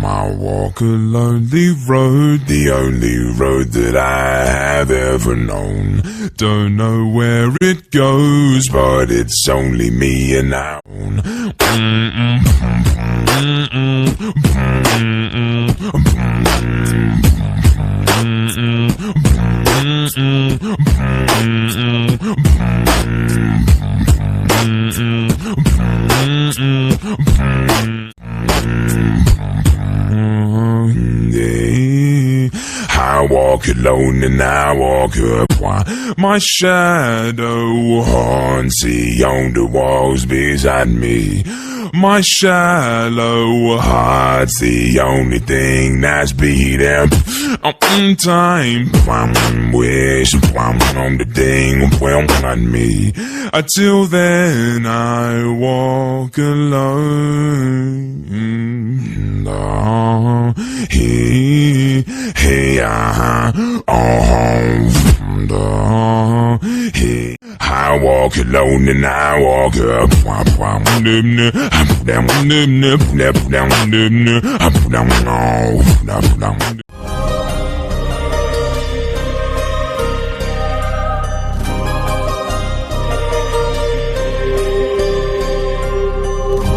I walk a lonely road, the only road that I have ever known. Don't know where it goes, but it's only me and I own. I walk alone and I walk up. My shadow haunts on the walls beside me. My shallow heart's the only thing that's beating on time. Wish on the thing on me. Until then I walk alone. I walk alone and I walk up.